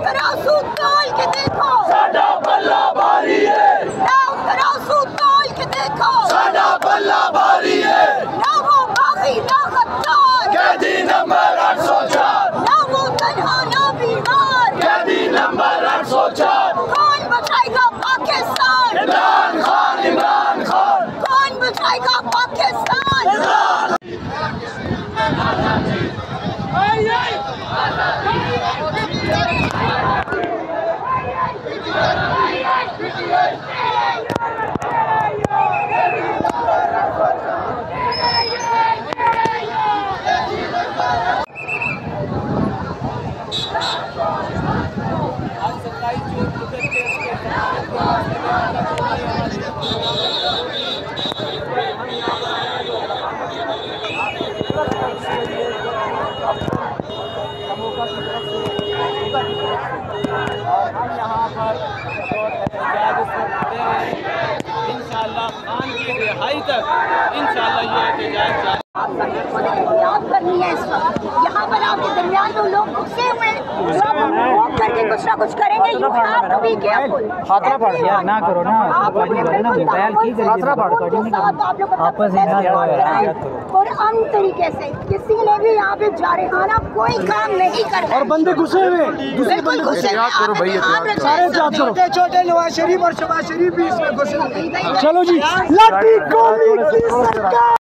तराजू तोल के देखो, साडा बल्ला भारी है। लाओ तराजू तोल के देखो, साडा बल्ला भारी है। ना वो बागी ना गद्दार, कैदी नंबर 804, ना वो तन्हा ना बीमार, कैदी नंबर 804। कौन बचाएगा पाकिस्तान, इमरान खान, इमरान खान। कौन बचाएगा पाकिस्तान। हम यहाँ पर इंशाअल्लाह खान की रिहाई तक इंशाअल्लाह ये एहतजाज याद करनी है इस वक्त यहाँ पर आपके दरमियान तो लोग गुस्से हुए वोट करके कुछ ना कुछ करेंगे। You have to be careful. खातरा पड़ यार ना करो ना मोबाइल की खातरा पड़ आपस में और अमन तरीके से किसी ने भी यहाँ पे जारहाना कोई काम नहीं करना और बंदे गुस्से में बिल्कुल गुस्से में सारे छोटे छोटे नवाज शरीफ और शहबाज शरीफ भी इसमें गुस्से। चलो जी, लाठी कौमी की सरकार।